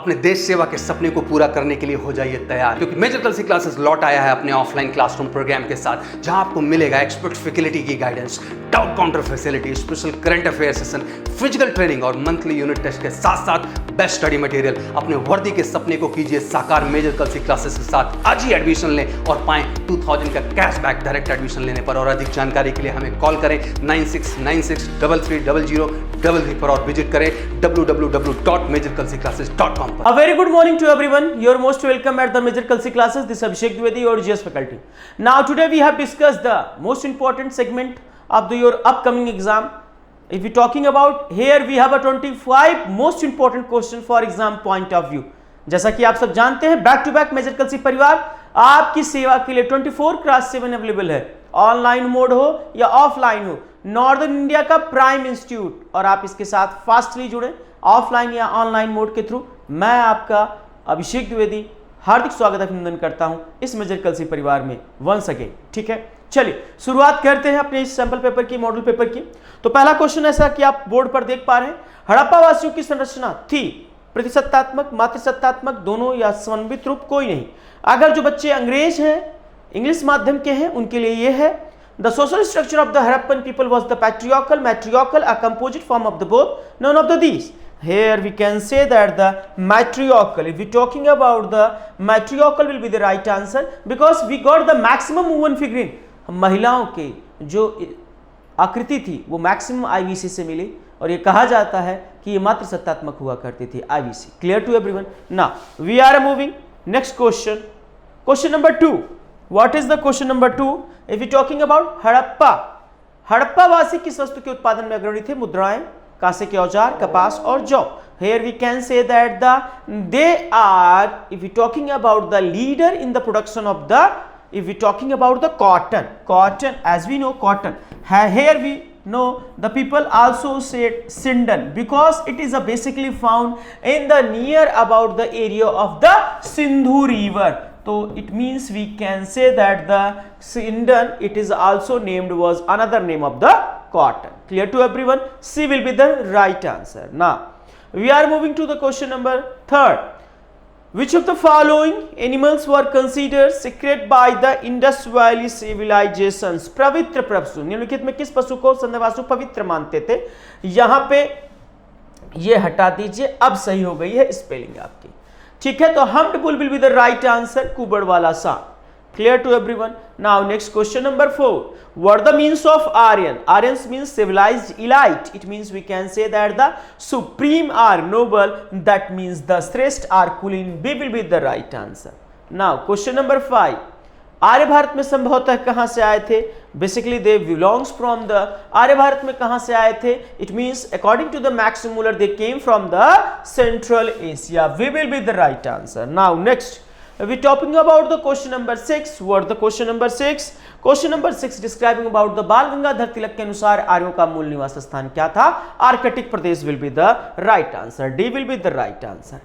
अपने देश सेवा के सपने को पूरा करने के लिए हो जाइए तैयार, क्योंकि मेजर कलसी क्लासेस लौट आया है अपने ऑफलाइन क्लासरूम प्रोग्राम के साथ, जहां आपको मिलेगा एक्सपर्ट फैकल्टी की guidance, doubt counter facility, special current affair session, physical training और मंथली यूनिट टेस्ट के साथ साथ बेस्ट स्टडी मटेरियल। अपने वर्दी के सपने को कीजिए साकार मेजर कलसी क्लासेस के साथ। आज ही एडमिशन लें और पाएं 2000 का कैशबैक डायरेक्ट एडमिशन लेने पर। और अधिक जानकारी के लिए हमें कॉल करें 9696330033 पर और विजिट करें www.majorkalsiclasses.com। A very good morning to everyone. You're most welcome at the Major Kalsi classes. This is Abhishek Dwivedi, your GS faculty. Now today we have discussed the most important segment of your upcoming exam. If we're talking about here, we have a 25 most important question for exam point of view. जैसा कि आप सब जानते हैं, back to back major कलसी परिवार आपकी सेवा के लिए 24/7 अवेलेबल है। ऑनलाइन मोड हो या ऑफलाइन हो, नॉर्दर्न इंडिया का प्राइम इंस्टीट्यूट, और आप इसके साथ फास्टली जुड़े ऑफलाइन या ऑनलाइन मोड के थ्रू। मैं आपका अभिषेक द्विवेदी हार्दिक स्वागत अभिनंदन करता हूं इस मेजर कलसी परिवार में वंस अगेन। ठीक है, चलिए शुरुआत करते हैं अपने इस सैंपल पेपर की, मॉडल पेपर की। तो पहला क्वेश्चन ऐसा कि आप बोर्ड पर देख पा रहे हैं, हड़प्पा वासियों की संरचना थी प्रतिसत्तात्मक, मातृसत्तात्मक, दोनों या समन्वित रूप, कोई नहीं। अगर जो बच्चे अंग्रेज हैं, इंग्लिश माध्यम के हैं, उनके लिए ये है The social structure of the Harappan people was the patriarchal, matriarchal, a composite form of the both, none of the these. Here we can say that the matriarchal, if we talking about the matriarchal will be the right answer because we got the maximum woven figurine. महिलाओं के जो आकृति थी वो maximum IVC से मिली और ये कहा जाता है कि ये मात्र सत्तात्मक हुआ करती थी IVC. Clear to everyone? Now we are moving next question, question number 2. What is the question number 2? If we talking about Harappa, Harappa वासी किस वस्तु के उत्पादन में अग्रणी थे? मुद्राएं, कांसे के औजार, कपास और जौ। Here we can say that they are, if we talking about the leader in the production of the, if we talking about the cotton, as we know cotton. Here we know the people also said Sindan because it is basically found in the near about the area of the Sindhu river. So it means we can say that the Sindan, it is also named, was another name of the cotton. Clear to everyone? C will be the right answer. Now we are moving to the question number 3. Which of the following animals were considered sacred by the Indus Valley civilizations? पवित्र पशु, निम्नलिखित में किस पशु को संदेवासु पवित्र मानते थे? यहाँ पे ये हटा दीजिए, अब सही हो गई है स्पेलिंग आपकी। ठीक है, तो humped bull will be the right answer, कुबड़ वाला सांप। Clear to everyone? Now next question number 4. What the means of Aryan? Aryans means civilized elite. It means we can say that the supreme or noble, that means the श्रेष्ठ or कुलीन। B will be the right answer. Now question number 5. Arya Bharat में संभवतः कहां से आए थे? Basically they belongs from the, Arya Bharat में कहां से आए थे? It means according to the Max Muller they came from the central Asia. We will be the right answer. Now next we talking about the question number 6. What the question number 6? Question number 6 describing about the Bal Gangadhar तिलक के अनुसार आर्यों का मूल निवास स्थान क्या था? Arctic Pradesh will be the right answer. D will be the right answer.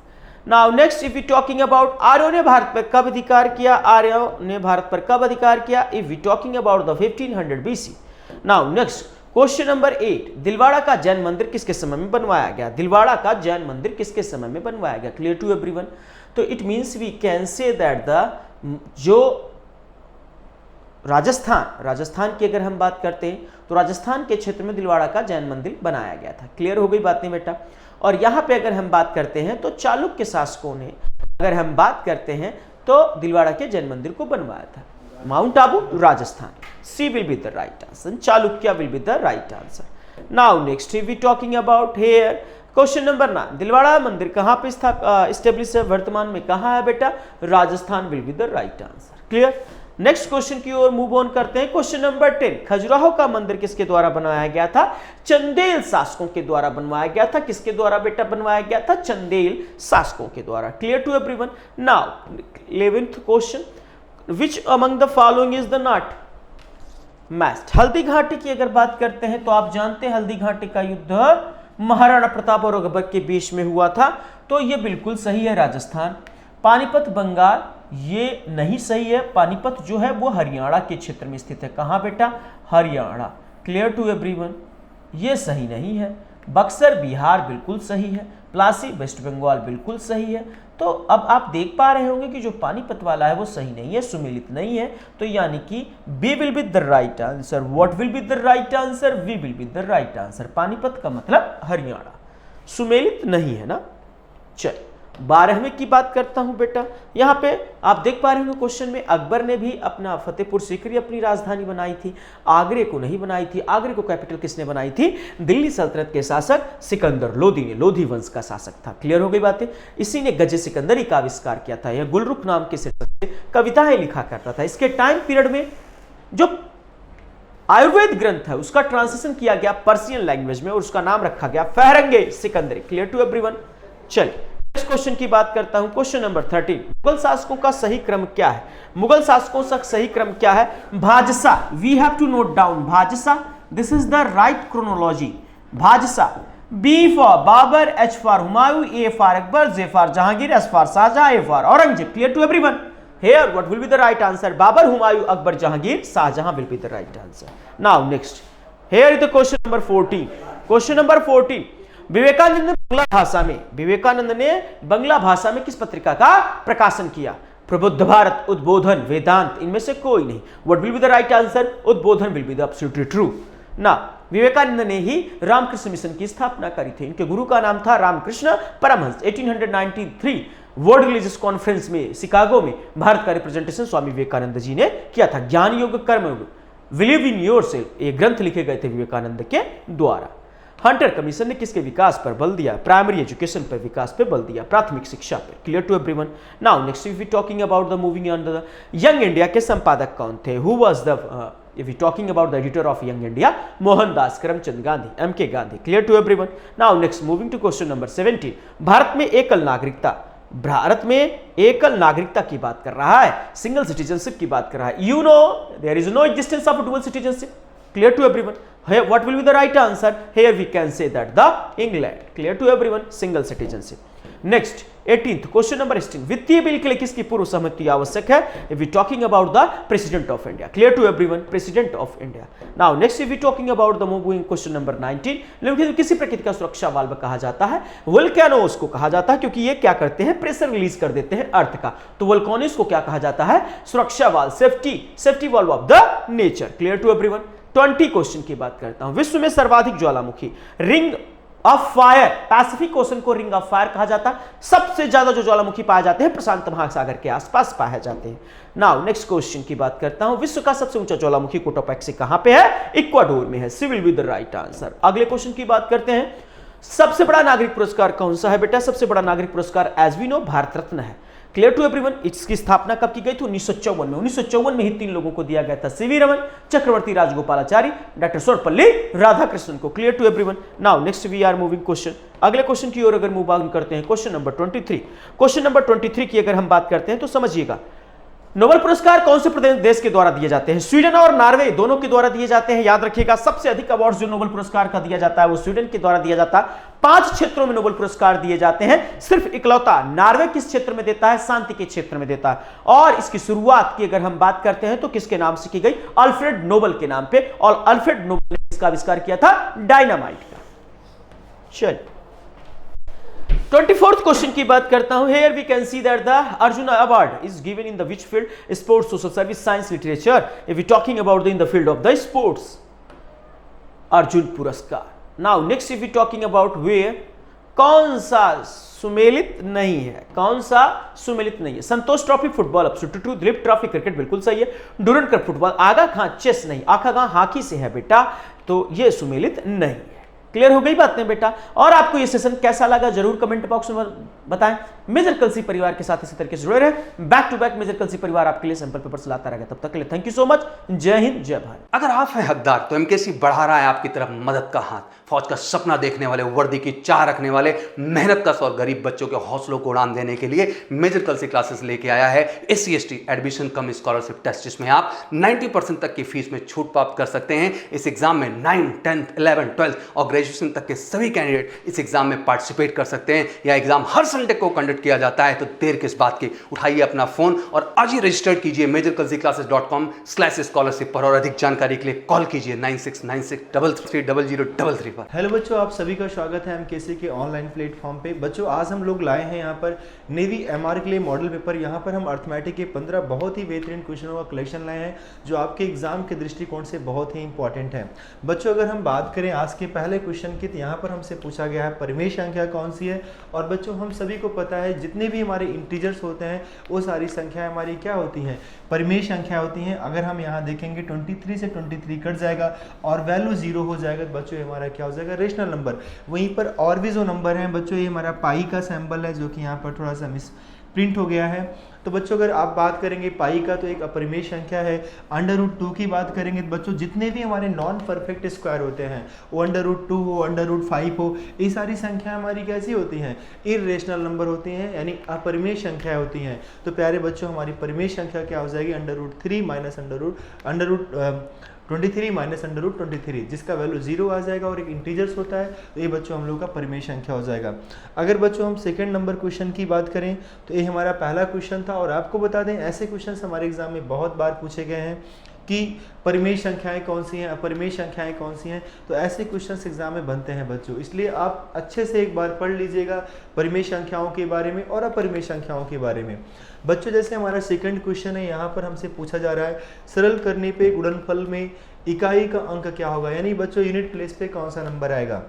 Now next if you talking about आर्यों ने भारत पर कब अधिकार किया? आर्यों ने भारत पर कब अधिकार किया? If you talking about the 1500 BC. Now next question number 8. Dilwara का जैन मंदिर किसके समय में बनवाया गया? दिलवाड़ा का जैन मंदिर किसके समय में बनवाया गया? Clear to everyone? तो it means we can say that the जो राजस्थान की अगर हम बात करते हैं तो राजस्थान के क्षेत्र में दिलवाड़ा का जैन मंदिर बनाया गया था। क्लियर हो गई बात नहीं बेटा? और यहाँ पे अगर हम बात करते हैं तो चालुक्य शासकों ने, अगर हम बात करते हैं तो दिलवाड़ा के जैन मंदिर को बनवाया था। Mount Abu, Rajasthan. C will be the right answer. Chalukya will be the right answer. Now next we talking about here question number 9. Dilwara मंदिर कहाँ पे स्टेब्लिश है? वर्तमान में कहाँ है बेटा? Rajasthan will be the right answer. Clear? Next question की ओर मूव ऑन करते हैं। Question number 10. खजुराहो का मंदिर किसके द्वारा बनवाया गया था? चंदेल शासकों के द्वारा बनवाया गया था। किसके द्वारा बेटा बनवाया गया था? चंदेल शासकों के द्वारा। Clear to everyone? Now 11th question. Which among the following is the not matched? Haldighati की अगर बात करते हैं तो आप जानते हैं हल्दी घाटी का युद्ध महाराणा प्रताप और अकबर के बीच में हुआ था, तो ये बिल्कुल सही है राजस्थान। पानीपत बंगाल, ये नहीं सही है। पानीपत जो है वो हरियाणा के क्षेत्र में स्थित है। कहां बेटा? हरियाणा। Clear to everyone? ये सही नहीं है। बक्सर बिहार बिल्कुल सही है, प्लासी वेस्ट बंगाल बिल्कुल सही है। तो अब आप देख पा रहे होंगे कि जो पानीपत वाला है वो सही नहीं है, सुमेलित नहीं है, तो यानी कि B will be the right answer. What will be the right answer? B will be the right answer. Panipat का मतलब हरियाणा, सुमेलित नहीं है ना। चल 12वें की बात करता हूं बेटा। यहां पे आप देख पा रहे होंगे क्वेश्चन में अकबर ने भी अपना फतेहपुर सीकरी अपनी राजधानी बनाई थी, आगरे को नहीं बनाई थी। आगरे को कैपिटल किसने बनाई थी? दिल्ली सल्तनत के शासक सिकंदर लोधी ने, लोधी वंश का शासक था। क्लियर हो गई बातें। इसी ने गजे सिकंदरी का आविष्कार किया था। यह गुलरुख नाम के शीर्षक से कविताएं लिखा करता था। इसके टाइम पीरियड में जो आयुर्वेद ग्रंथ है उसका ट्रांसलेशन किया गया पर्शियन लैंग्वेज में और उसका नाम रखा गया Farhange Sikandari. Clear to everyone. चलिए नेक्स्ट क्वेश्चन की बात करता हूं। क्वेश्चन नंबर 13, मुगल शासकों का सही क्रम क्या है? मुगल शासकों का सही क्रम क्या है? भाजसा, we have to note down भाजसा, this is the right chronology. भाजसा, B for Babur, H for Humayun, A for Akbar, J for Jahangir, S for Shahjahan, A for Aurangzeb. Clear to everyone. Here what will be the right answer? Babar, Humayun, Akbar, Jahangir, Shahjahan will be the right answer. Now next, here is the question number 14. Question number 14. Vivekananda ने बंगला भाषा में, विवेकानंद ने बंगला भाषा में किस पत्रिका का प्रकाशन किया? प्रबुद्ध भारत, उद्बोधन, वेदांत, इनमें से कोई नहीं। What will be the right answer? उद्बोधन will be the absolutely true. ना विवेकानंद ने ही रामकृष्ण मिशन की स्थापना करी थी। इनके गुरु का नाम था Ramakrishna Paramahamsa. 1893 world religious conference में शिकागो में भारत का रिप्रेजेंटेशन स्वामी विवेकानंद जी ने किया था। ज्ञान योग कर्म योग, बिलीव इन योरसेल्फ, ये ग्रंथ लिखे गए थे विवेकानंद के द्वारा। हंटर कमीशन ने किसके विकास पर बल दिया? प्राइमरी एजुकेशन पर विकास पे बल दिया, प्राथमिक शिक्षा पर। Clear to everyone. Now next if we talking about the moving on the Young India के संपादक कौन थे? Who was the if we talking about the editor of Young India, Mohandas Karamchand Gandhi, MK Gandhi. Clear to everyone. Now next moving to question number 17, Bharat में एकल नागरिकता, भारत में एकल नागरिकता की बात कर रहा है, सिंगल सिटीजनशिप की बात कर रहा है। You know there is no existence of dual citizenship. Clear to everyone. What will be the right answer? Here we can say that the England. Clear to everyone? Single citizenship. Next 18th question number 18, वित्तीय bill के लिए किसकी पूर्व सहमति आवश्यक है? If we talking about the President of India. Clear to everyone? President of India. Now next if we talking about the moving question number 19, किसी प्रकृति का सुरक्षा वाल्व कहा जाता है? वोल्केनोस को कहा जाता है, क्योंकि ये क्या करते हैं? प्रेशर रिलीज कर देते हैं अर्थ का। तो वोल्केनोस को क्या कहा जाता है? सुरक्षा valve, safety valve of the nature. Clear to everyone. 20 question की बात करता हूं। विश्व में सर्वाधिक ज्वालामुखी, ring of fire, Pacific Ocean को रिंग ऑफ फायर कहा जाता है। सबसे ज्यादा जो ज्वालामुखी पाए जाते हैं प्रशांत महासागर के आसपास पाए जाते हैं। नाउ नेक्स्ट क्वेश्चन की बात करता हूं। विश्व का सबसे ऊंचा ज्वालामुखी कोटोपैक्सी कहां पे है? इक्वाडोर में है। C will be the right answer. अगले क्वेश्चन की बात करते हैं। सबसे बड़ा नागरिक पुरस्कार कौन सा है बेटा? सबसे बड़ा नागरिक पुरस्कार as we know Bharat Ratna है। Clear to everyone. इसकी स्थापना कब की गई थी? 1954 में। 1954 में ही 3 लोगों को दिया गया था, सीवी रमन, चक्रवर्ती राजगोपालाचारी, डॉक्टर सर्वपल्ली राधाकृष्णन को। Clear to everyone. Now next we are moving question, अगले क्वेश्चन की ओर अगर मूव ऑन करते हैं। क्वेश्चन नंबर 23, क्वेश्चन नंबर 23 की अगर हम बात करते हैं तो समझिएगा, नोबेल पुरस्कार कौन से देश के द्वारा दिए जाते हैं? स्वीडन और नॉर्वे दोनों के द्वारा दिए जाते हैं। याद रखिएगा, सबसे अधिक अवार्ड जो नोबेल पुरस्कार का दिया जाता है वो स्वीडन के द्वारा दिया जाता है। 5 क्षेत्रों में नोबेल पुरस्कार दिए जाते हैं। सिर्फ इकलौता नॉर्वे किस क्षेत्र में देता है? शांति के क्षेत्र में देता है। और इसकी शुरुआत की अगर हम बात करते हैं तो किसके नाम से की गई? अल्फ्रेड नोबेल के नाम पे। और अल्फ्रेड नोबेल ने इसका आविष्कार किया था डायनामाइट का। चलिए 24th क्वेश्चन की बात करता हूं। Here we can see that the Arjuna Award is given in the which field? Sports, social service, science, literature. If we talking about in the field of the sports, Arjun पुरस्कार। Now next if we talking about where, कौन सा सुमेलित नहीं है? कौन सा सुमेलित नहीं है? Santosh trophy football absolutely true, Dilip trophy cricket बिल्कुल सही है, Durand cup football, Aga Khan chess नहीं, आखा खां हॉकी से है बेटा, तो ये सुमेलित नहीं है। क्लियर हो गई बातें बेटा? और आपको ये सेशन कैसा लगा जरूर कमेंट बॉक्स में बताएं। मेजर कलसी परिवार के साथ इसी तरीके से जुड़े रहे। बैक टू बैक मेजर कलसी परिवार आपके लिए सैंपल पेपर्स लाता रहेगा। तब तक के लिए थैंक यू सो मच। जय हिंद, जय भारत। अगर आप हैं हकदार तो एमकेसी बढ़ा रहा है आपकी तरफ मदद का हाथ। फौज का सपना देखने वाले, वर्दी की चाह रखने वाले, मेहनत कश और गरीब बच्चों के हौसलों को उड़ान देने के लिए मेजर कलसी क्लासेस लेके आया है SC/ST एडमिशन कम स्कॉलरशिप टेस्ट, जिसमें आप 90% तक की फीस में छूट प्राप्त कर सकते हैं। इस एग्जाम में 9, 10, 11, 12 और ग्रेजुएशन तक के सभी कैंडिडेट इस एग्जाम में पार्टिसिपेट कर सकते हैं। यह एग्जाम हर संडे को कंडक्ट किया जाता है, तो देर किस बात की, उठाइए अपना फोन और आज ही रजिस्टर्ड कीजिए majorkalsiclasses.com/scholarship पर। और अधिक जानकारी के लिए कॉल कीजिए 9696333033। पेपर। हेलो बच्चों, आप सभी का स्वागत है एमकेसी के ऑनलाइन प्लेटफॉर्म पे। बच्चों आज हम लोग लाए हैं यहाँ पर नेवी एमआर के लिए मॉडल पेपर। यहाँ पर हम अर्थमेटिक के 15 बहुत ही बेहतरीन क्वेश्चनों का कलेक्शन लाए हैं जो आपके एग्जाम के दृष्टिकोण से बहुत ही इंपॉर्टेंट है। बच्चों अगर हम बात करें आज के पहले क्वेश्चन की, तो यहाँ पर हमसे पूछा गया है परिमेय संख्या कौन सी है। और बच्चों हम सभी को पता है जितने भी हमारे इंटीजर्स होते हैं वो सारी संख्याएं हमारी क्या होती हैं, परिमेय संख्या होती हैं। अगर हम यहाँ देखेंगे 23 से 23 कट जाएगा और वैल्यू 0 हो जाएगा, तो बच्चों हमारा क्या हो जाएगा, रेशनल नंबर। वहीं पर और भी जो नंबर हैं बच्चों, ये हमारा पाई का सैंबल है जो कि यहाँ पर थोड़ा सा मिस प्रिंट हो गया है। तो बच्चों अगर आप बात करेंगे पाई का, तो एक अपरिमेय संख्या है। √2 की बात करेंगे तो बच्चों जितने भी हमारे नॉन परफेक्ट स्क्वायर होते हैं, वो √2 हो, √5 हो, ये सारी संख्या हमारी कैसी होती हैं, इरेशनल नंबर होती हैं, यानी अपरिमेय संख्या होती हैं। तो प्यारे बच्चों हमारी परिमेय संख्या क्या हो जाएगी, √23 माइनस √23, जिसका वैल्यू 0 आ जाएगा और एक इंटीजर्स होता है, तो ये बच्चों हम लोग का परिमेय संख्या हो जाएगा। अगर बच्चों हम सेकंड नंबर क्वेश्चन की बात करें तो ये हमारा पहला क्वेश्चन था। और आपको बता दें ऐसे क्वेश्चन हमारे एग्जाम में बहुत बार पूछे गए हैं कि परिमेय संख्याएं कौन सी हैं, अपरिमेय संख्याएं कौन सी हैं। तो ऐसे क्वेश्चंस एग्जाम में बनते हैं बच्चों, इसलिए आप अच्छे से एक बार पढ़ लीजिएगा परिमेय संख्याओं के बारे में और अपरिमेय संख्याओं के बारे में। बच्चों जैसे हमारा सेकंड क्वेश्चन है, यहाँ पर हमसे पूछा जा रहा है सरल करने पे गुणनफल में इकाई का अंक क्या होगा, यानी बच्चों यूनिट प्लेस पे कौन सा नंबर आएगा।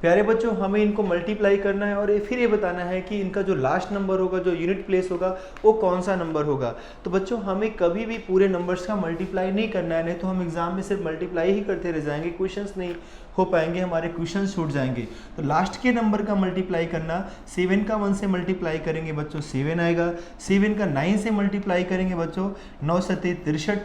प्यारे बच्चों हमें इनको मल्टीप्लाई करना है और फिर ये बताना है कि इनका जो लास्ट नंबर होगा, जो यूनिट प्लेस होगा, वो कौन सा नंबर होगा। तो बच्चों हमें कभी भी पूरे नंबर्स का मल्टीप्लाई नहीं करना है, नहीं तो हम एग्जाम में सिर्फ मल्टीप्लाई ही करते रह जाएंगे, क्वेश्चंस नहीं हो पाएंगे, हमारे क्वेश्चन छूट जाएंगे। तो लास्ट के नंबर का मल्टीप्लाई करना, 7 का 1 से मल्टीप्लाई करेंगे बच्चों 7 आएगा, 7 का 9 से मल्टीप्लाई करेंगे बच्चों 9 7 63,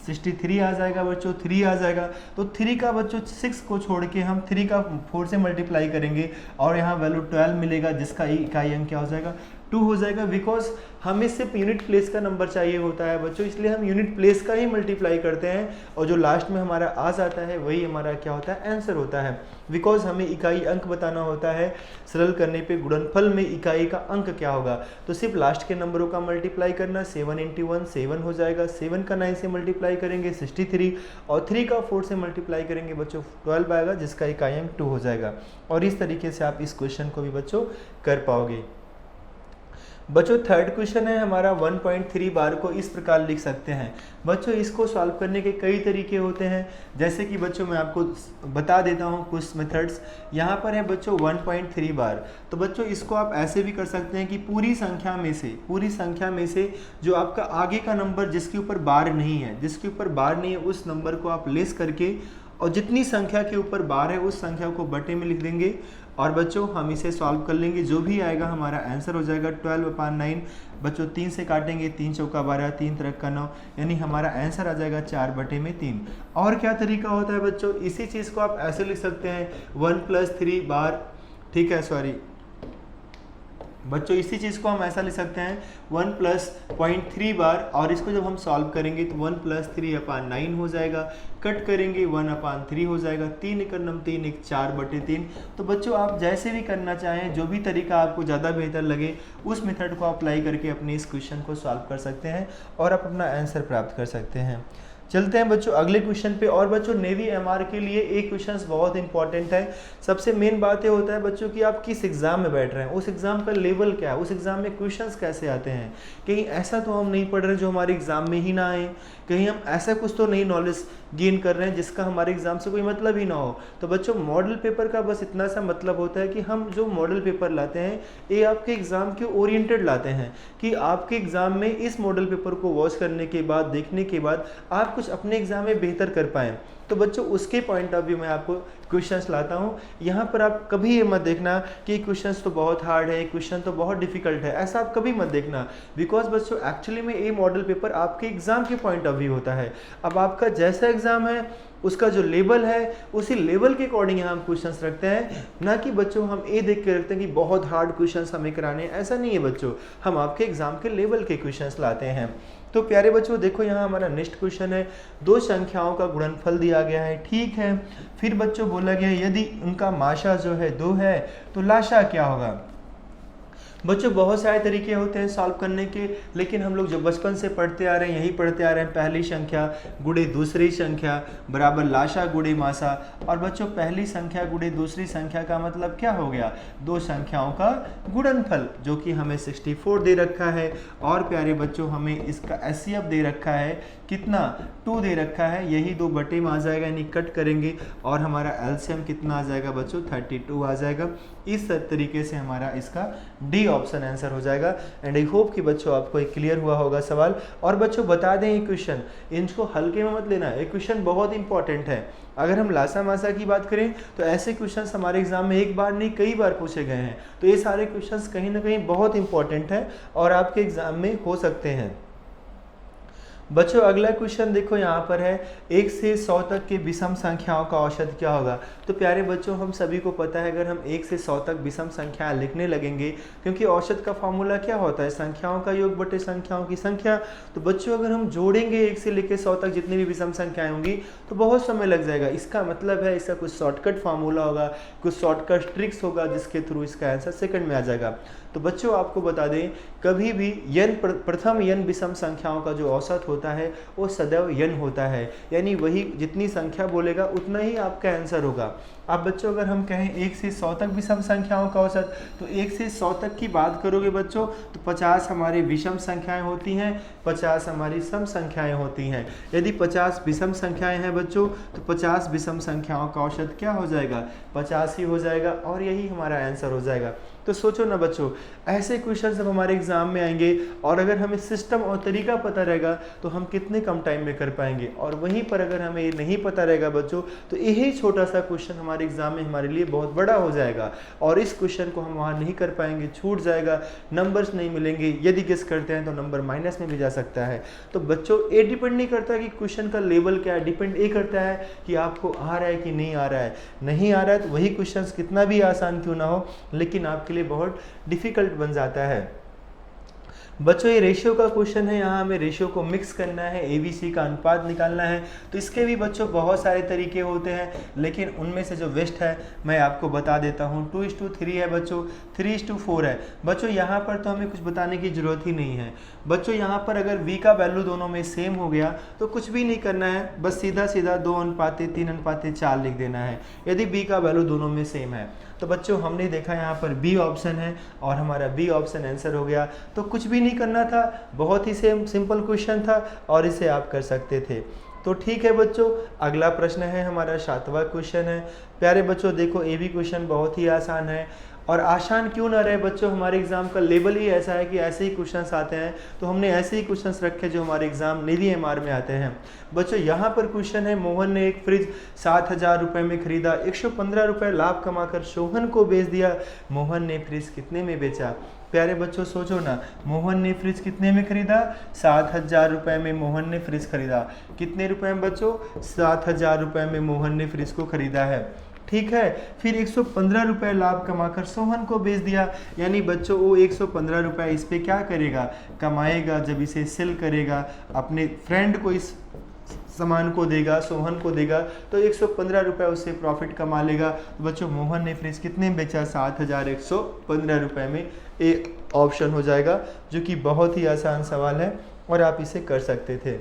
63 आ जाएगा बच्चों, 3 आ जाएगा। तो 3 का बच्चों 6 को छोड़ के हम 3 का 4 से मल्टीप्लाई करेंगे और यहाँ वैल्यू 12 मिलेगा, जिसका इकाई अंक क्या हो जाएगा, 2 हो जाएगा। बिकॉज हमें सिर्फ यूनिट प्लेस का नंबर चाहिए होता है बच्चों, इसलिए हम यूनिट प्लेस का ही मल्टीप्लाई करते हैं और जो लास्ट में हमारा आ जाता है वही हमारा क्या होता है, आंसर होता है। बिकॉज हमें इकाई अंक बताना होता है, सरल करने पे गुणनफल में इकाई का अंक क्या होगा। तो सिर्फ लास्ट के नंबरों का मल्टीप्लाई करना, 7 × 1 7 हो जाएगा, 7 का 9 से मल्टीप्लाई करेंगे 63 और 3 का 4 से मल्टीप्लाई करेंगे बच्चों 12 आएगा, जिसका इकाई अंक 2 हो जाएगा। और इस तरीके से आप इस क्वेश्चन को भी बच्चों कर पाओगे। बच्चों थर्ड क्वेश्चन है हमारा 1.3 बार को इस प्रकार लिख सकते हैं। बच्चों इसको सॉल्व करने के कई तरीके होते हैं, जैसे कि बच्चों मैं आपको बता देता हूं कुछ मेथड्स। यहाँ पर है बच्चों 1.3 बार। तो बच्चों इसको आप ऐसे भी कर सकते हैं कि पूरी संख्या में से जो आपका आगे का नंबर जिसके ऊपर बार नहीं है, उस नंबर को आप लेस करके और जितनी संख्या के ऊपर बार है उस संख्या को बटे में लिख देंगे और बच्चों हम इसे सॉल्व कर लेंगे। जो भी आएगा हमारा आंसर हो जाएगा 12/9। बच्चों 3 से काटेंगे, 3 चौका 12, 3 त्रिक 9, यानी हमारा आंसर आ जाएगा 4/3। और क्या तरीका होता है बच्चों, इसी चीज़ को आप ऐसे लिख सकते हैं 1+3 बार, ठीक है, सॉरी बच्चों इसी चीज़ को हम ऐसा लिख सकते हैं 1+0.3 बार। और इसको जब हम सॉल्व करेंगे तो 1+3/9 हो जाएगा, कट करेंगे 1/3 हो जाएगा, 3 × 9 3 × 4/3। तो बच्चों आप जैसे भी करना चाहें, जो भी तरीका आपको ज़्यादा बेहतर लगे उस मेथड को अप्लाई करके अपने इस क्वेश्चन को सॉल्व कर सकते हैं और आप अपना आंसर प्राप्त कर सकते हैं। चलते हैं बच्चों अगले क्वेश्चन पे। और बच्चों नेवी एमआर के लिए एक क्वेश्चन बहुत इंपॉर्टेंट है। सबसे मेन बात ये होता है बच्चों कि आप किस एग्जाम में बैठ रहे हैं, उस एग्जाम का लेवल क्या है, उस एग्जाम में क्वेश्चंस कैसे आते हैं। कहीं ऐसा तो हम नहीं पढ़ रहे जो हमारे एग्जाम में ही ना आए, कहीं हम ऐसा कुछ तो नहीं नॉलेज गेन कर रहे हैं जिसका हमारे एग्जाम से कोई मतलब ही ना हो। तो बच्चों मॉडल पेपर का बस इतना सा मतलब होता है कि हम जो मॉडल पेपर लाते हैं ये आपके एग्जाम के ओरिएंटेड लाते हैं, कि आपके एग्जाम में इस मॉडल पेपर को वॉच करने के बाद, देखने के बाद आप कुछ अपने एग्जाम में बेहतर कर पाएँ। तो बच्चों उसके पॉइंट ऑफ व्यू में आपको क्वेश्चंस लाता हूँ। यहाँ पर आप कभी ये मत देखना कि क्वेश्चंस तो बहुत हार्ड है, क्वेश्चन तो बहुत डिफिकल्ट है, ऐसा आप कभी मत देखना। बिकॉज बच्चों एक्चुअली में ये मॉडल पेपर आपके एग्जाम के पॉइंट ऑफ व्यू होता है। अब आपका जैसा एग्जाम है उसका जो लेवल है उसी लेवल के अकॉर्डिंग हम क्वेश्चंस रखते हैं, ना कि बच्चों हम ये देख के रखते हैं कि बहुत हार्ड क्वेश्चंस हमें कराने हैं। ऐसा नहीं है बच्चों, हम आपके एग्जाम के लेवल के क्वेश्चंस लाते हैं। तो प्यारे बच्चों देखो यहाँ हमारा नेक्स्ट क्वेश्चन है, दो संख्याओं का गुणनफल दिया गया है, ठीक है। फिर बच्चों बोला गया यदि उनका माशा जो है 2 है तो लाशा क्या होगा। बच्चों बहुत सारे तरीके होते हैं सॉल्व करने के, लेकिन हम लोग जो बचपन से पढ़ते आ रहे हैं यही पढ़ते आ रहे हैं, पहली संख्या गुणे दूसरी संख्या बराबर लाशा गुणे मासा। और बच्चों पहली संख्या गुणे दूसरी संख्या का मतलब क्या हो गया, दो संख्याओं का गुणनफल, जो कि हमें 64 दे रखा है। और प्यारे बच्चों हमें इसका HCF दे रखा है कितना, 2 दे रखा है, यही 2 बटे में आ जाएगा, यानी कट करेंगे और हमारा LCM कितना आ जाएगा बच्चों, 32 आ जाएगा। इस तरीके से हमारा इसका डी ऑप्शन आंसर हो जाएगा। एंड आई होप कि बच्चों आपको एक क्लियर हुआ होगा सवाल। और बच्चों बता दें ये क्वेश्चन इनको हल्के में मत लेना, ये क्वेश्चन बहुत इंपॉर्टेंट है। अगर हम लासा मासा की बात करें तो ऐसे क्वेश्चंस हमारे एग्जाम में एक बार नहीं कई बार पूछे गए हैं, तो ये सारे क्वेश्चंस कहीं ना कहीं बहुत इंपॉर्टेंट है और आपके एग्जाम में हो सकते हैं। बच्चों अगला क्वेश्चन देखो यहाँ पर है 1 से 100 तक के विषम संख्याओं का औसत क्या होगा। तो प्यारे बच्चों हम सभी को पता है अगर हम 1 से 100 तक विषम संख्याएं लिखने लगेंगे, क्योंकि औसत का फॉर्मूला क्या होता है, संख्याओं का योग बटे संख्याओं की संख्या। तो बच्चों अगर हम जोड़ेंगे 1 से लेकर 100 तक जितनी भी विषम संख्याएं होंगी तो बहुत समय लग जाएगा। इसका मतलब है इसका कुछ शॉर्टकट फार्मूला होगा, कुछ शॉर्टकट ट्रिक्स होगा जिसके थ्रू इसका आंसर सेकंड में आ जाएगा। तो बच्चों आपको बता दें कभी भी प्रथम n विषम संख्याओं का जो औसत होता है वो सदैव n होता है, यानी वही जितनी संख्या बोलेगा उतना ही आपका आंसर होगा। अब बच्चों अगर हम कहें 1 से 100 तक विषम संख्याओं का औसत, तो 1 से 100 तक की बात करोगे बच्चों तो 50 हमारी विषम संख्याएं होती हैं, 50 हमारी सम संख्याएं होती हैं। यदि 50 विषम संख्याएं हैं बच्चों तो 50 विषम संख्याओं का औसत क्या हो जाएगा, 50 ही हो जाएगा और यही हमारा आंसर हो जाएगा। तो सोचो ना बच्चों ऐसे क्वेश्चन जब हमारे एग्जाम में आएंगे और अगर हमें सिस्टम और तरीका पता रहेगा तो हम कितने कम टाइम में कर पाएंगे, और वहीं पर अगर हमें ये नहीं पता रहेगा बच्चों तो यही छोटा सा क्वेश्चन हमारे एग्जाम में हमारे लिए बहुत बड़ा हो जाएगा और इस क्वेश्चन को हम वहाँ नहीं कर पाएंगे, छूट जाएगा, नंबर्स नहीं मिलेंगे। यदि गेस करते हैं तो नंबर माइनस में भी जा सकता है। तो बच्चों ये डिपेंड नहीं करता कि क्वेश्चन का लेवल क्या है, डिपेंड ये करता है कि आपको आ रहा है कि नहीं आ रहा है। नहीं आ रहा है तो वही क्वेश्चन कितना भी आसान क्यों ना हो लेकिन आपके लिए बहुत डिफिकल्ट बन जाता है। बच्चों ये रेशियो का क्वेश्चन है, यहाँ हमें रेशियो को मिक्स करना है, ABC का अनुपात निकालना है। तो इसके भी बच्चों बहुत सारे तरीके होते हैं, लेकिन उनमें से जो बेस्ट है मैं आपको बता देता हूँ। 2:3 है बच्चों, 3:4 है बच्चों। यहाँ पर तो हमें कुछ बताने की जरूरत ही नहीं है बच्चों। यहाँ पर अगर V का वैल्यू दोनों में सेम हो गया तो कुछ भी नहीं करना है, बस सीधा सीधा 2:3:4 लिख देना है यदि B का वैल्यू दोनों में सेम है। तो बच्चों हमने देखा यहाँ पर बी ऑप्शन है और हमारा बी ऑप्शन आंसर हो गया। तो कुछ भी नहीं करना था, बहुत ही सिंपल क्वेश्चन था और इसे आप कर सकते थे। तो ठीक है बच्चों, अगला प्रश्न है हमारा 7वां क्वेश्चन है। प्यारे बच्चों देखो ये भी क्वेश्चन बहुत ही आसान है, और आसान क्यों ना रहे बच्चों, हमारे एग्जाम का लेवल ही ऐसा है कि ऐसे ही क्वेश्चंस आते हैं, तो हमने ऐसे ही क्वेश्चंस रखे जो हमारे एग्जाम नेवी MR में आते हैं। बच्चों यहाँ पर क्वेश्चन है, मोहन ने एक फ्रिज 7,000 रुपये में खरीदा, 115 रुपये लाभ कमाकर सोहन को बेच दिया, मोहन ने फ्रिज कितने में बेचा। प्यारे बच्चों सोचो ना, मोहन ने फ्रिज कितने में खरीदा, 7,000 रुपये में मोहन ने फ्रिज खरीदा। कितने रुपए में बच्चों, 7,000 रुपये में मोहन ने फ्रिज को खरीदा है, ठीक है। फिर 115 रुपये लाभ कमाकर सोहन को बेच दिया, यानी बच्चों वो 115 रुपये इस पे क्या करेगा, कमाएगा। जब इसे सेल करेगा अपने फ्रेंड को इस सामान को देगा, सोहन को देगा, तो 115 रुपये उससे प्रॉफिट कमा लेगा। तो बच्चों मोहन ने फ्रिज कितने में बेचा, 7,115 रुपये में। ए ऑप्शन हो जाएगा, जो कि बहुत ही आसान सवाल है और आप इसे कर सकते थे।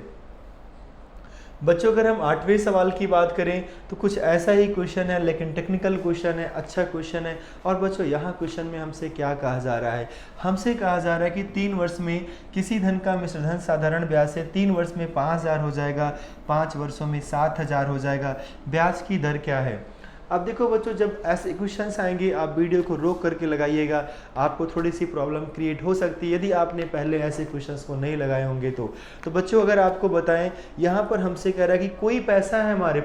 बच्चों अगर हम 8वें सवाल की बात करें तो कुछ ऐसा ही क्वेश्चन है, लेकिन टेक्निकल क्वेश्चन है, अच्छा क्वेश्चन है। और बच्चों यहाँ क्वेश्चन में हमसे क्या कहा जा रहा है, हमसे कहा जा रहा है कि 3 वर्ष में किसी धन का मिश्र धन साधारण ब्याज से 3 वर्ष में 5,000 हो जाएगा, 5 वर्षों में 7,000 हो जाएगा, ब्याज की दर क्या है। अब देखो बच्चों, जब ऐसे क्वेश्चंस आएंगे आप वीडियो को रोक करके लगाइएगा, आपको थोड़ी सी प्रॉब्लम क्रिएट हो सकती है यदि आपने पहले ऐसे क्वेश्चंस को नहीं लगाए होंगे तो बच्चों अगर आपको बताएं, यहाँ पर हमसे कह रहा है कि कोई पैसा है हमारे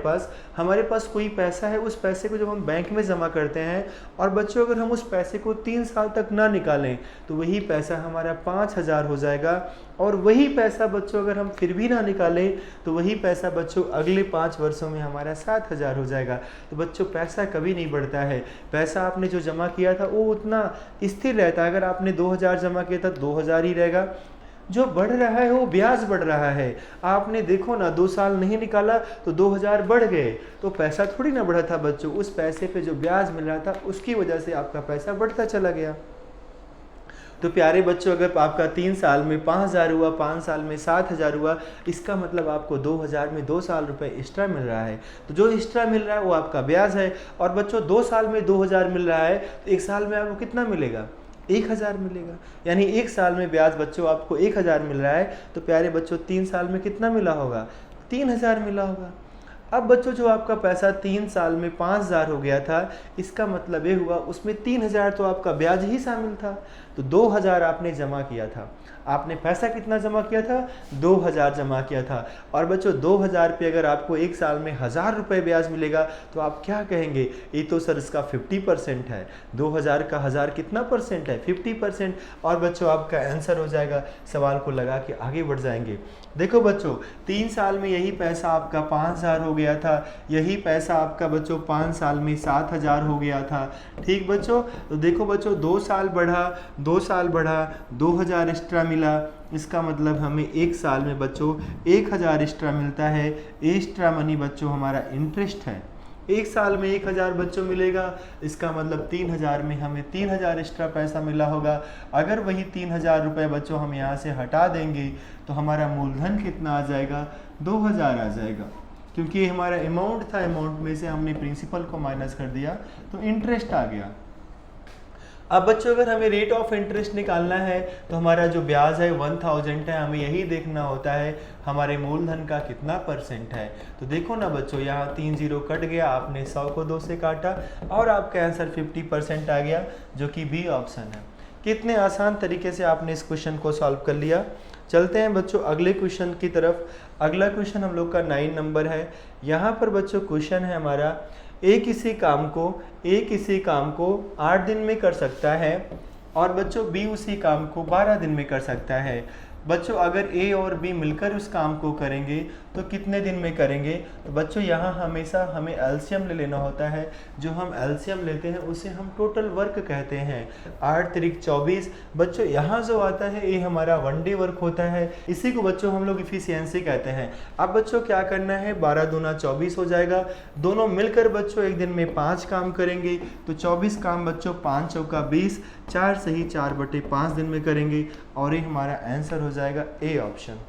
पास कोई पैसा है, उस पैसे को जब हम बैंक में जमा करते हैं और बच्चों अगर हम उस पैसे को 3 साल तक ना निकालें तो वही पैसा हमारा 5,000 हो जाएगा। और वही पैसा बच्चों अगर हम फिर भी ना निकालें तो वही पैसा बच्चों अगले 5 वर्षों में हमारा 7,000 हो जाएगा। तो बच्चों पैसा कभी नहीं बढ़ता है, पैसा आपने जो जमा किया था वो उतना स्थिर रहता है। अगर आपने 2,000 जमा किया था 2,000 ही रहेगा, जो बढ़ रहा है वो ब्याज बढ़ रहा है। आपने देखो ना 2 साल नहीं निकाला तो 2,000 बढ़ गए, तो पैसा थोड़ी ना बढ़ा था बच्चों, उस पैसे पे जो ब्याज मिल रहा था उसकी वजह से आपका पैसा बढ़ता चला गया। तो प्यारे बच्चों, अगर आपका 3 साल में 5,000 हुआ, 5 साल में 7,000 हुआ, इसका मतलब आपको 2,000 में 2 साल रुपए एक्स्ट्रा मिल रहा है। तो जो एक्स्ट्रा मिल रहा है वो आपका ब्याज है। और बच्चों 2 साल में 2,000 मिल रहा है तो 1 साल में आपको कितना मिलेगा? 1,000 मिलेगा। यानी 1 साल में ब्याज बच्चों आपको 1,000 मिल रहा है। तो प्यारे बच्चों 3 साल में कितना मिला होगा? 3,000 मिला होगा। अब बच्चों जो आपका पैसा 3 साल में 5,000 हो गया था, इसका मतलब ये हुआ उसमें 3,000 तो आपका ब्याज ही शामिल था। तो 2,000 आपने जमा किया था। आपने पैसा कितना जमा किया था? 2,000 जमा किया था। और बच्चों 2,000 पे अगर आपको 1 साल में 1,000 रुपये ब्याज मिलेगा तो आप क्या कहेंगे? ये तो सर इसका 50% है। 2,000 का 1,000 कितना परसेंट है? 50%। और बच्चों आपका आंसर हो जाएगा। सवाल को लगा के आगे बढ़ जाएंगे। देखो बच्चों 3 साल में यही पैसा आपका 5,000 हो गया था, यही पैसा आपका बच्चों 5 साल में 7,000 हो गया था। ठीक बच्चों, तो देखो बच्चों 2 साल बढ़ा, 2 साल बढ़ा, 2,000 एक्स्ट्रा मिला। इसका मतलब हमें 1 साल में बच्चों 1,000 एक्स्ट्रा मिलता है। एक्स्ट्रा मनी बच्चों हमारा इंटरेस्ट है। 1 साल में 1,000 बच्चों मिलेगा, इसका मतलब 3,000 में हमें 3,000 एक्स्ट्रा पैसा मिला होगा। अगर वही 3,000 रुपये बच्चों हम यहाँ से हटा देंगे तो हमारा मूलधन कितना आ जाएगा? 2,000 आ जाएगा, क्योंकि ये हमारा अमाउंट था। अमाउंट में से हमने प्रिंसिपल को माइनस कर दिया तो इंटरेस्ट आ गया। अब बच्चों अगर हमें रेट ऑफ इंटरेस्ट निकालना है तो हमारा जो ब्याज है 1,000 है, हमें यही देखना होता है हमारे मूलधन का कितना परसेंट है। तो देखो ना बच्चों, यहाँ 3 0 कट गया, आपने 100 को 2 से काटा और आपका आंसर 50% आ गया, जो कि बी ऑप्शन है। कितने आसान तरीके से आपने इस क्वेश्चन को सॉल्व कर लिया। चलते हैं बच्चों अगले क्वेश्चन की तरफ। अगला क्वेश्चन हम लोग का 9 नंबर है। यहाँ पर बच्चों क्वेश्चन है हमारा, ए किसी काम को 8 दिन में कर सकता है और बच्चों बी उसी काम को 12 दिन में कर सकता है। बच्चों अगर ए और बी मिलकर उस काम को करेंगे तो कितने दिन में करेंगे? तो बच्चों यहाँ हमेशा हमें एलसीएम ले लेना होता है। जो हम एलसीएम लेते हैं उसे हम टोटल वर्क कहते हैं। 8 त्रिक 24। बच्चों यहाँ जो आता है ये हमारा 1 डे वर्क होता है, इसी को बच्चों हम लोग इफिशियंसी कहते हैं। अब बच्चों क्या करना है? 12 दूना 24 हो जाएगा। दोनों मिलकर बच्चों एक दिन में 5 काम करेंगे तो 24 काम बच्चों 5 चौका 20, 4 सही 4/5 दिन में करेंगे और ये हमारा आंसर हो जाएगा ए ऑप्शन।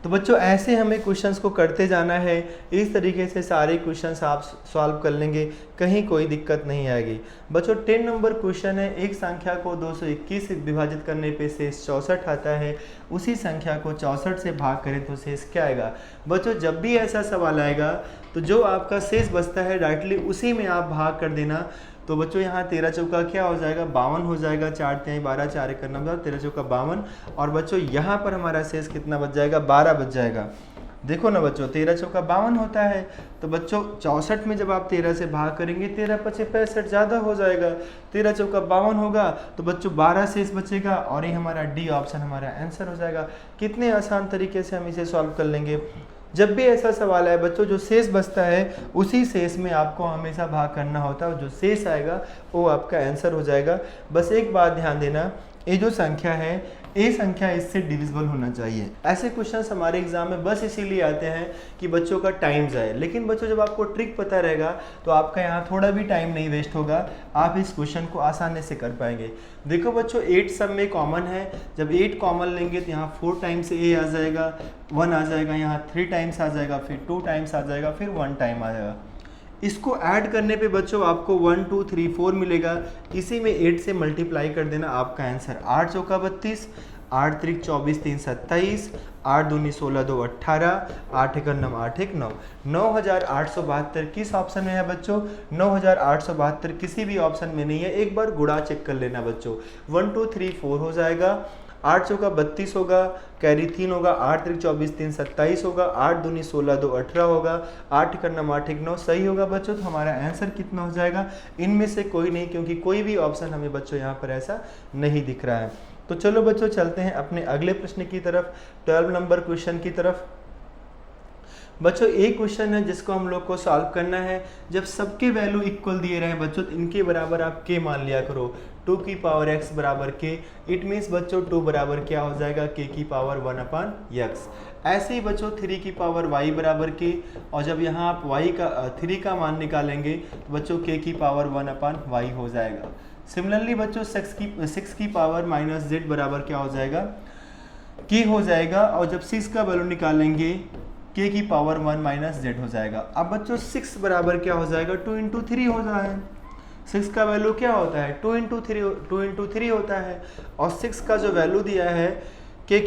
तो बच्चों ऐसे हमें क्वेश्चंस को करते जाना है। इस तरीके से सारे क्वेश्चंस आप सॉल्व कर लेंगे, कहीं कोई दिक्कत नहीं आएगी। बच्चों 10 नंबर क्वेश्चन है, एक संख्या को 221 से विभाजित करने पे शेष 64 आता है, उसी संख्या को 64 से भाग करें तो शेष क्या आएगा? बच्चों जब भी ऐसा सवाल आएगा तो जो आपका शेष बचता है डायरेक्टली उसी में आप भाग कर देना। तो बच्चों यहाँ 13 चौका क्या हो जाएगा? 52 हो जाएगा। 4 तिहाई 12, 4 एक करना, 13 चौका 52। और बच्चों यहाँ पर हमारा शेष कितना बच जाएगा? 12 बच जाएगा। देखो ना बच्चों 13 चौका 52 होता है। तो बच्चों 64 में जब आप 13 से भाग करेंगे 13 पचे 65 ज़्यादा हो जाएगा। 13 चौका 52 होगा तो बच्चों 12 शेष बचेगा और ये हमारा डी ऑप्शन हमारा आंसर हो जाएगा। कितने आसान तरीके से हम इसे सॉल्व कर लेंगे। जब भी ऐसा सवाल आए बच्चों जो शेष बचता है उसी शेष में आपको हमेशा भाग करना होता है, जो शेष आएगा वो आपका आंसर हो जाएगा। बस एक बात ध्यान देना, ये जो संख्या है ये संख्या इससे डिविजिबल होना चाहिए। ऐसे क्वेश्चंस हमारे एग्जाम में बस इसीलिए आते हैं कि बच्चों का टाइम जाए, लेकिन बच्चों जब आपको ट्रिक पता रहेगा तो आपका यहाँ थोड़ा भी टाइम नहीं वेस्ट होगा, आप इस क्वेश्चन को आसानी से कर पाएंगे। देखो बच्चों 8 सब में कॉमन है, जब 8 कॉमन लेंगे तो यहाँ 4 टाइम्स ए आ जाएगा, 1 आ जाएगा, यहाँ 3 टाइम्स आ जाएगा, फिर 2 टाइम्स आ जाएगा, फिर 1 टाइम आ जाएगा। इसको ऐड करने पे बच्चों आपको 1 2 3 4 मिलेगा, इसी में 8 से मल्टीप्लाई कर देना, आपका आंसर 8 चौका 32, 8 त्रिक 24 3 27, 8 दूनी 16 2 18, 8 एक 9 8 एक 9। 9872 किस ऑप्शन में है बच्चों? 9872 किसी भी ऑप्शन में नहीं है। एक बार गुणा चेक कर लेना बच्चों। 1 2 3 4 हो जाएगा, 8 चौका 32 होगा, कैरी 3 होगा, 8 त्रिक 24 3 27 होगा, 8 दूनी 16 2 18 होगा, 8 एक 9 8 एक 9 सही होगा बच्चों। तो हमारा आंसर कितना हो जाएगा? इनमें से कोई नहीं, क्योंकि कोई भी ऑप्शन हमें बच्चों यहाँ पर ऐसा नहीं दिख रहा है। तो चलो बच्चों चलते हैं अपने अगले प्रश्न की तरफ, 12 नंबर क्वेश्चन की तरफ। बच्चों एक क्वेश्चन है जिसको हम लोग को सॉल्व करना है। जब सबके वैल्यू इक्वल दिए रहे हैं बच्चों तो इनके बराबर आप k मान लिया करो। 2 की पावर x बराबर k, इट मीन्स बच्चों 2 बराबर क्या हो जाएगा? k की पावर 1/x। ऐसे ही बच्चों 3 की पावर y बराबर k, और जब यहाँ आप y का 3 का मान निकालेंगे तो बच्चों k की पावर 1/y हो जाएगा। सिमिलरली बच्चों 6 की पावर माइनस जेड बराबर क्या हो जाएगा, के हो जाएगा, और जब 6 का वैल्यू निकालेंगे के की पावर 1 माइनस जेड हो जाएगा। अब बच्चों 6 बराबर क्या हो जाएगा, 2 इंटू 3 हो रहा है। 6 का वैल्यू क्या होता है, 2 इंटू 3 होता है, और 6 का जो वैल्यू दिया है के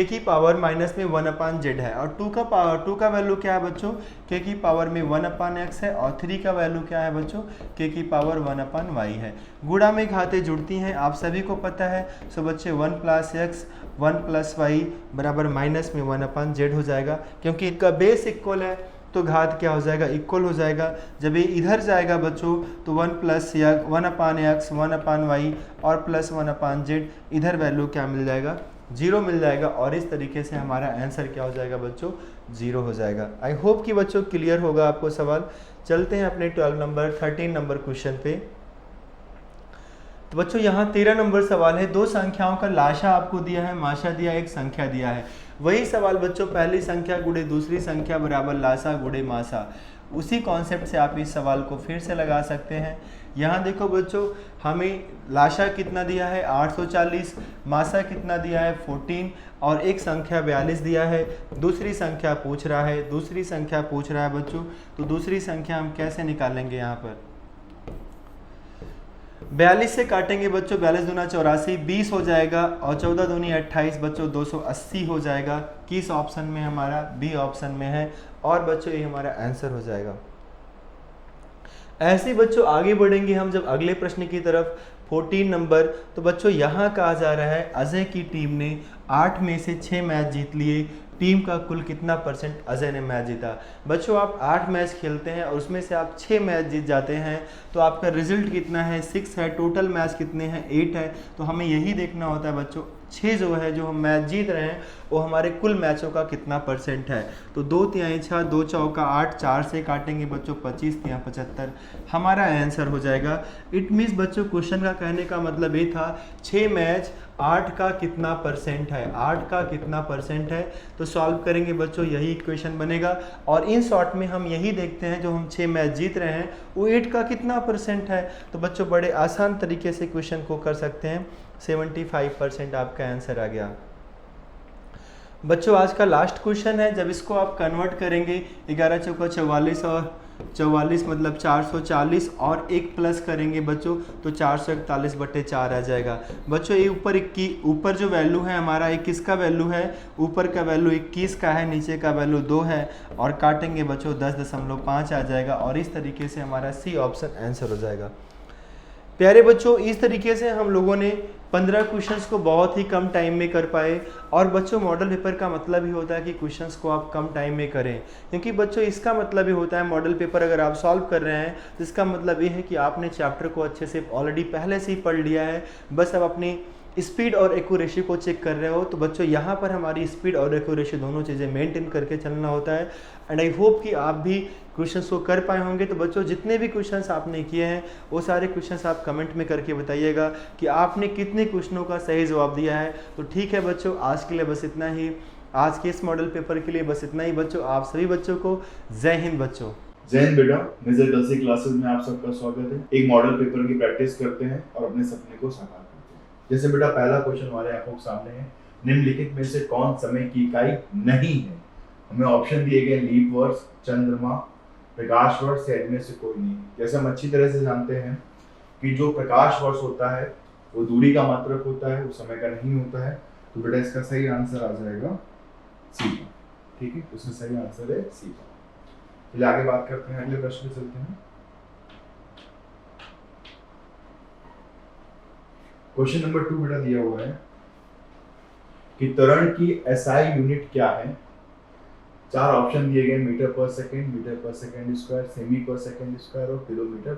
की पावर माइनस में 1 अपान जेड है, और 2 का वैल्यू क्या है बच्चों, के की पावर में 1 अपान एक्स है, और 3 का वैल्यू क्या है बच्चों, के की पावर 1 अपान वाई है। गुणा में घातें जुड़ती हैं, आप सभी को पता है। सो बच्चे 1 प्लस एक्स 1 प्लस वाई बराबर माइनस में 1 अपान जेड हो जाएगा, क्योंकि इनका बेस इक्वल है तो घात क्या हो जाएगा, इक्वल हो जाएगा। जब ये इधर जाएगा बच्चों तो 1 अपान एक्स 1 अपान वाई और प्लस 1 अपान जेड, इधर वैल्यू क्या मिल जाएगा, 0 मिल जाएगा, और इस तरीके से हमारा आंसर क्या हो जाएगा बच्चों, 0 हो जाएगा। आई होप कि बच्चों क्लियर होगा आपको सवाल। चलते हैं अपने 13 नंबर क्वेश्चन पे। तो बच्चों यहाँ 13 नंबर सवाल है। 2 संख्याओं का लाशा आपको दिया है, माशा दिया है, एक संख्या दिया है। वही सवाल बच्चों, पहली संख्या गुणे दूसरी संख्या बराबर लाशा गुणे माशा। उसी कॉन्सेप्ट से आप इस सवाल को फिर से लगा सकते हैं। यहाँ देखो बच्चों, हमें लाशा कितना दिया है 840, माशा कितना दिया है 14, और एक संख्या 42 दिया है। दूसरी संख्या पूछ रहा है बच्चों, तो दूसरी संख्या हम कैसे निकालेंगे, यहाँ पर 42 से काटेंगे बच्चों, 42 दूना 84, 20 हो जाएगा, और 14 दूनी 28 बच्चों 280 हो जाएगा। किस ऑप्शन में, हमारा बी ऑप्शन में है, और बच्चों ये हमारा आंसर हो जाएगा। ऐसे बच्चों आगे बढ़ेंगे हम जब अगले प्रश्न की तरफ। 14 नंबर, तो बच्चों यहाँ कहा जा रहा है अजय की टीम ने 8 में से 6 मैच जीत लिए, टीम का कुल कितना % अजय ने मैच जीता। बच्चों आप 8 मैच खेलते हैं और उसमें से आप 6 मैच जीत जाते हैं, तो आपका रिजल्ट कितना है, 6 है। टोटल मैच कितने हैं, 8 है। तो हमें यही देखना होता है बच्चों, 6 जो है जो हम मैच जीत रहे हैं वो हमारे कुल मैचों का कितना % है। तो 2 तिहाई 6, 2 चौका 8, 4 से काटेंगे बच्चों 25 तिहाई 75, हमारा आंसर हो जाएगा। इट मीन्स बच्चों क्वेश्चन का कहने का मतलब ये था 6 मैच 8 का कितना % है, 8 का कितना % है। तो सॉल्व करेंगे बच्चों, यही इक्वेशन बनेगा। और इन शॉर्ट में हम यही देखते हैं जो हम 6 मैच जीत रहे हैं वो 8 का कितना % है। तो बच्चों बड़े आसान तरीके से क्वेश्चन को कर सकते हैं। 75% आपका आंसर आ गया। बच्चों आज का लास्ट क्वेश्चन है, जब इसको आप कन्वर्ट करेंगे 11 चौका 44 और 44 मतलब 440 और 1 प्लस करेंगे बच्चों तो 441/4 आ जाएगा। बच्चों ये ऊपर जो वैल्यू है हमारा 21 का वैल्यू है, ऊपर का वैल्यू 21 का है, नीचे का वैल्यू 2 है, और काटेंगे बच्चों 10.5 आ जाएगा, और इस तरीके से हमारा सी ऑप्शन आंसर हो जाएगा। प्यारे बच्चों इस तरीके से हम लोगों ने 15 क्वेश्चंस को बहुत ही कम टाइम में कर पाए। और बच्चों मॉडल पेपर का मतलब ही होता है कि क्वेश्चंस को आप कम टाइम में करें, क्योंकि बच्चों इसका मतलब ही होता है मॉडल पेपर अगर आप सॉल्व कर रहे हैं तो इसका मतलब ये है कि आपने चैप्टर को अच्छे से ऑलरेडी पहले से ही पढ़ लिया है, बस अब अपनी स्पीड और एक्यूरेसी को चेक कर रहे हो। तो बच्चों यहाँ पर हमारी स्पीड और एक्यूरेसी दोनों चीज़ें मेंटेन करके चलना होता है। एंड आई होप कि आप भी क्वेश्चंस को कर पाए होंगे। तो बच्चों जितने भी क्वेश्चंस आपने किए हैं वो सारे क्वेश्चंस आप कमेंट में करके बताइएगा कि आपने कितने क्वेश्चनों का सही जवाब दिया है। तो ठीक है बच्चों, आज के लिए बस इतना ही, आज के इस मॉडल पेपर के लिए बस इतना ही बच्चों। आप सभी बच्चों को जय हिंद बच्चों। जय हिंद बेटा, मेजर कलसी क्लासेस में आप सबका स्वागत है। एक मॉडल पेपर की प्रैक्टिस करते हैं और अपने सपने को साकार करते हैं। जैसे बेटा पहला क्वेश्चन हमारे आंखों के सामने है, निम्नलिखित में से कौन समय की इकाई नहीं है। हमें ऑप्शन दिए गए लीप वर्ष, चंद्रमा, प्रकाश वर्ष या इनमें से कोई नहीं। जैसे हम अच्छी तरह से जानते हैं कि जो प्रकाश वर्ष होता है वो दूरी का मात्रक होता है, वो समय का नहीं होता है। तो बेटा इसका सही आंसर आ जाएगा सी। ठीक है, उसमें सही आंसर है सी। चलिए आगे बात करते हैं, अगले प्रश्न पे चलते हैं। क्वेश्चन नंबर 2 बेटा दिया हुआ है कि त्वरण की एसआई यूनिट क्या है। 4 ऑप्शन दिए गए, मीटर पर सेकंड, मीटर पर सेकंड स्क्वायर, सेमी पर सेकंड स्क्वायर और किलोमीटर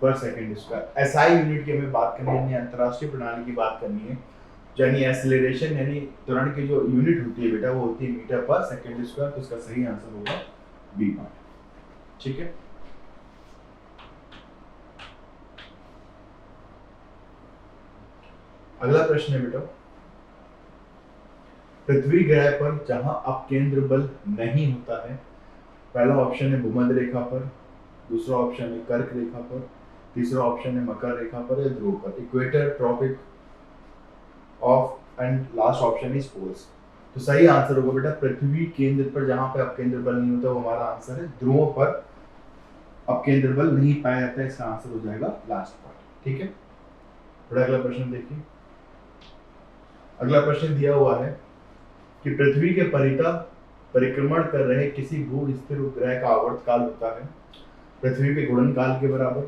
पर सेकंड स्क्वायर। एसआई यूनिट की हमें बात करनी है, यानी अंतरराष्ट्रीय प्रणाली की बात करनी है, यानी एक्सीलरेशन यानी त्वरण की जो यूनिट होती है बेटा वो होती है मीटर पर सेकंड स्क्वायर। तो इसका सही आंसर होगा बी पार्ट। ठीक है, अगला प्रश्न है बेटा, पृथ्वी ग्रह पर जहां अपकेंद्र बल नहीं होता है, पहला ऑप्शन है भूमध्य रेखा पर, दूसरा ऑप्शन है कर्क रेखा पर, तीसरा ऑप्शन है मकर रेखा पर या ध्रुव पर, equator, tropic of, and last option is poles. तो सही आंसर होगा बेटा पृथ्वी केंद्र पर, जहां पे अपकेंद्र बल नहीं होता वो हमारा आंसर है। ध्रुवों पर अपकेंद्र बल नहीं पाया जाता है, इसका आंसर हो जाएगा लास्ट पार्ट। ठीक है, थोड़ा अगला प्रश्न देखिए। अगला प्रश्न दिया हुआ है कि पृथ्वी के परिक्रमण कर रहे किसी भू स्थिर उपग्रह का आवर्तकाल होता है पृथ्वी के गुणनकाल के बराबर,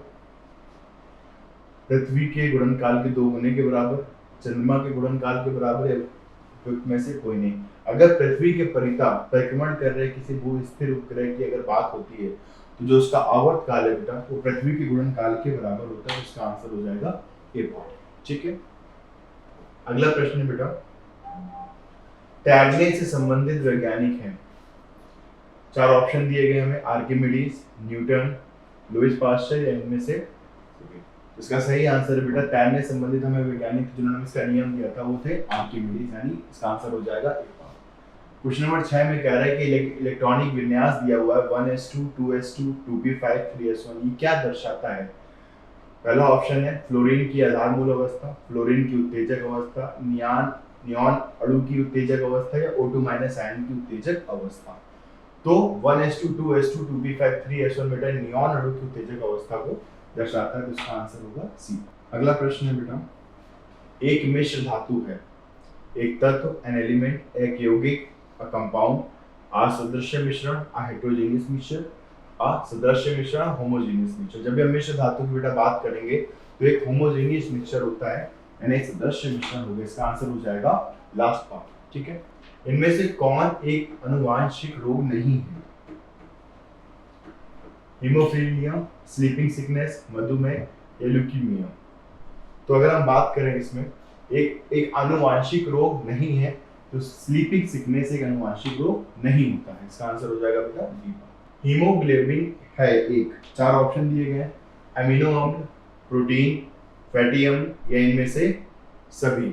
पृथ्वी के गुणनकाल के 2 गुने के बराबर, चंद्रमा के गुणनकाल के बराबर, या उपयुक्त में से कोई नहीं। अगर पृथ्वी के परिक्रमण कर रहे किसी भू स्थिर उपग्रह की अगर बात होती है तो जो उसका आवर्तकाल है बेटा वो पृथ्वी के गुणनकाल के बराबर होता है, इसका आंसर हो जाएगा ए पार्ट। ठीक है, अगला प्रश्न है बेटा, तैरने से संबंधित वैज्ञानिक हैं। 4 ऑप्शन दिए गए हमें, आर्किमिडीज, न्यूटन, लुईस पास्चर या इनमें से। इसका सही आंसर है बेटा तैरने से संबंधित हमें वैज्ञानिक जिन्होंने इसका नियम दिया था वो थे आर्किमिडीज, यानी इसका आंसर हो जाएगा ए पार्ट। क्वेश्चन नंबर 6 में कह रहा है कि इलेक्ट्रॉनिक विन्यास दिया हुआ है 1s2, 2s2, 2p5, 3s1, ये क्या दर्शाता है? पहला ऑप्शन है फ्लोरीन की आधारमूल अवस्था, फ्लोरीन की उत्तेजक अवस्था, नियॉन अणु की उत्तेजक अवस्था या O2- आयन की उत्तेजक अवस्था। तो 1s2, 2s2, 2p5, 3s1 बेटा नियॉन अणु की उत्तेजक अवस्था को दर्शाता है, तो इसका आंसर होगा सी। अगला प्रश्न है बेटा, एक मिश्र धातु है, एक तत्व, एन एलिमेंट, एक यौगिक, अ कंपाउंड, असदृश्य मिश्रण, अ हेटेरोजेनियस मिश्रण, असदृश्य मिश्रण, होमोजेनियस मिश्रण। जब भी हम मिश्र धातु की बेटा बात करेंगे तो एक होमोजेनियस मिक्सचर होता है यानी एक सदृश्य मिश्रण होगा, इसका आंसर हो जाएगा लास्ट पार्ट। ठीक है, इनमें से कौन एक अनुवांशिक रोग नहीं है? हीमोफीलिया, स्लीपिंग सिकनेस, मधुमेह या ल्यूकीमिया। तो अगर हम बात करें इसमें एक अनुवांशिक रोग नहीं है तो स्लीपिंग सिकनेस एक अनुवांशिक रोग नहीं होता है, इसका आंसर हो जाएगा बेटा बी। हीमोग्लोबिन है एक, 4 ऑप्शन दिए गए हैं, अमीनो अम्ल, प्रोटीन, फैटी अम्ल या इनमें से सभी।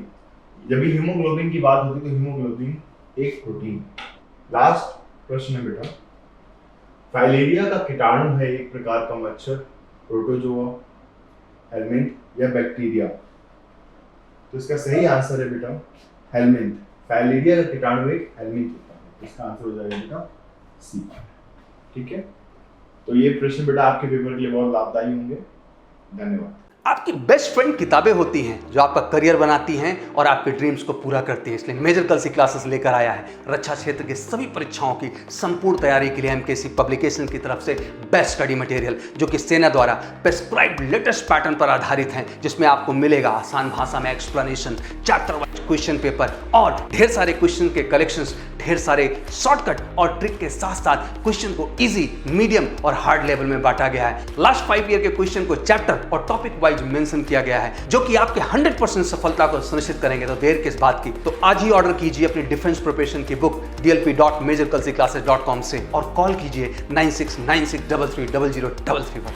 जब भी हीमोग्लोबिन की बात होती है तो हीमोग्लोबिन एक प्रोटीन। लास्ट प्रश्न है बेटा, फाइलेरिया का कीटाणु है एक प्रकार का मच्छर, प्रोटोजोआ, हेलमिंथ या बैक्टीरिया। तो इसका सही आंसर है बेटा हेलमिंथ। फाइलेरिया का कीटाणु एक हेलमिंथ होता है, इसका आंसर हो जाएगा बेटा सी। ठीक है, तो ये प्रश्न बेटा आपके पेपर के लिए बहुत लाभदायी होंगे। धन्यवाद। आपकी बेस्ट फ्रेंड किताबें होती हैं जो आपका करियर बनाती हैं और आपके ड्रीम्स को पूरा करती हैं। इसलिए मेजर कलसी क्लासेस लेकर आया है रक्षा क्षेत्र के सभी परीक्षाओं की संपूर्ण तैयारी के लिए एमकेसी पब्लिकेशन की तरफ से बेस्ट स्टडी मटेरियल जो कि सेना द्वारा प्रेस्क्राइब्ड लेटेस्ट पैटर्न पर आधारित हैं, जिसमें आपको मिलेगा आसान भाषा में explanation, chapter wise question paper और ढेर सारे क्वेश्चन के कलेक्शंस, ढेर सारे शॉर्टकट और ट्रिक के साथ साथ क्वेश्चन को इजी, मीडियम और हार्ड लेवल में बांटा गया है। लास्ट 5 ईयर के क्वेश्चन को चैप्टर और टॉपिक वाइज मेंशन किया गया है जो कि आपके 100% सफलता को सुनिश्चित करेंगे। तो देर किस बात की, तो आज ही ऑर्डर कीजिए अपनी डिफेंस प्रिपरेशन की बुक dlp.majorkalsiclasses.com से और कॉल कीजिए 9696330033 पर।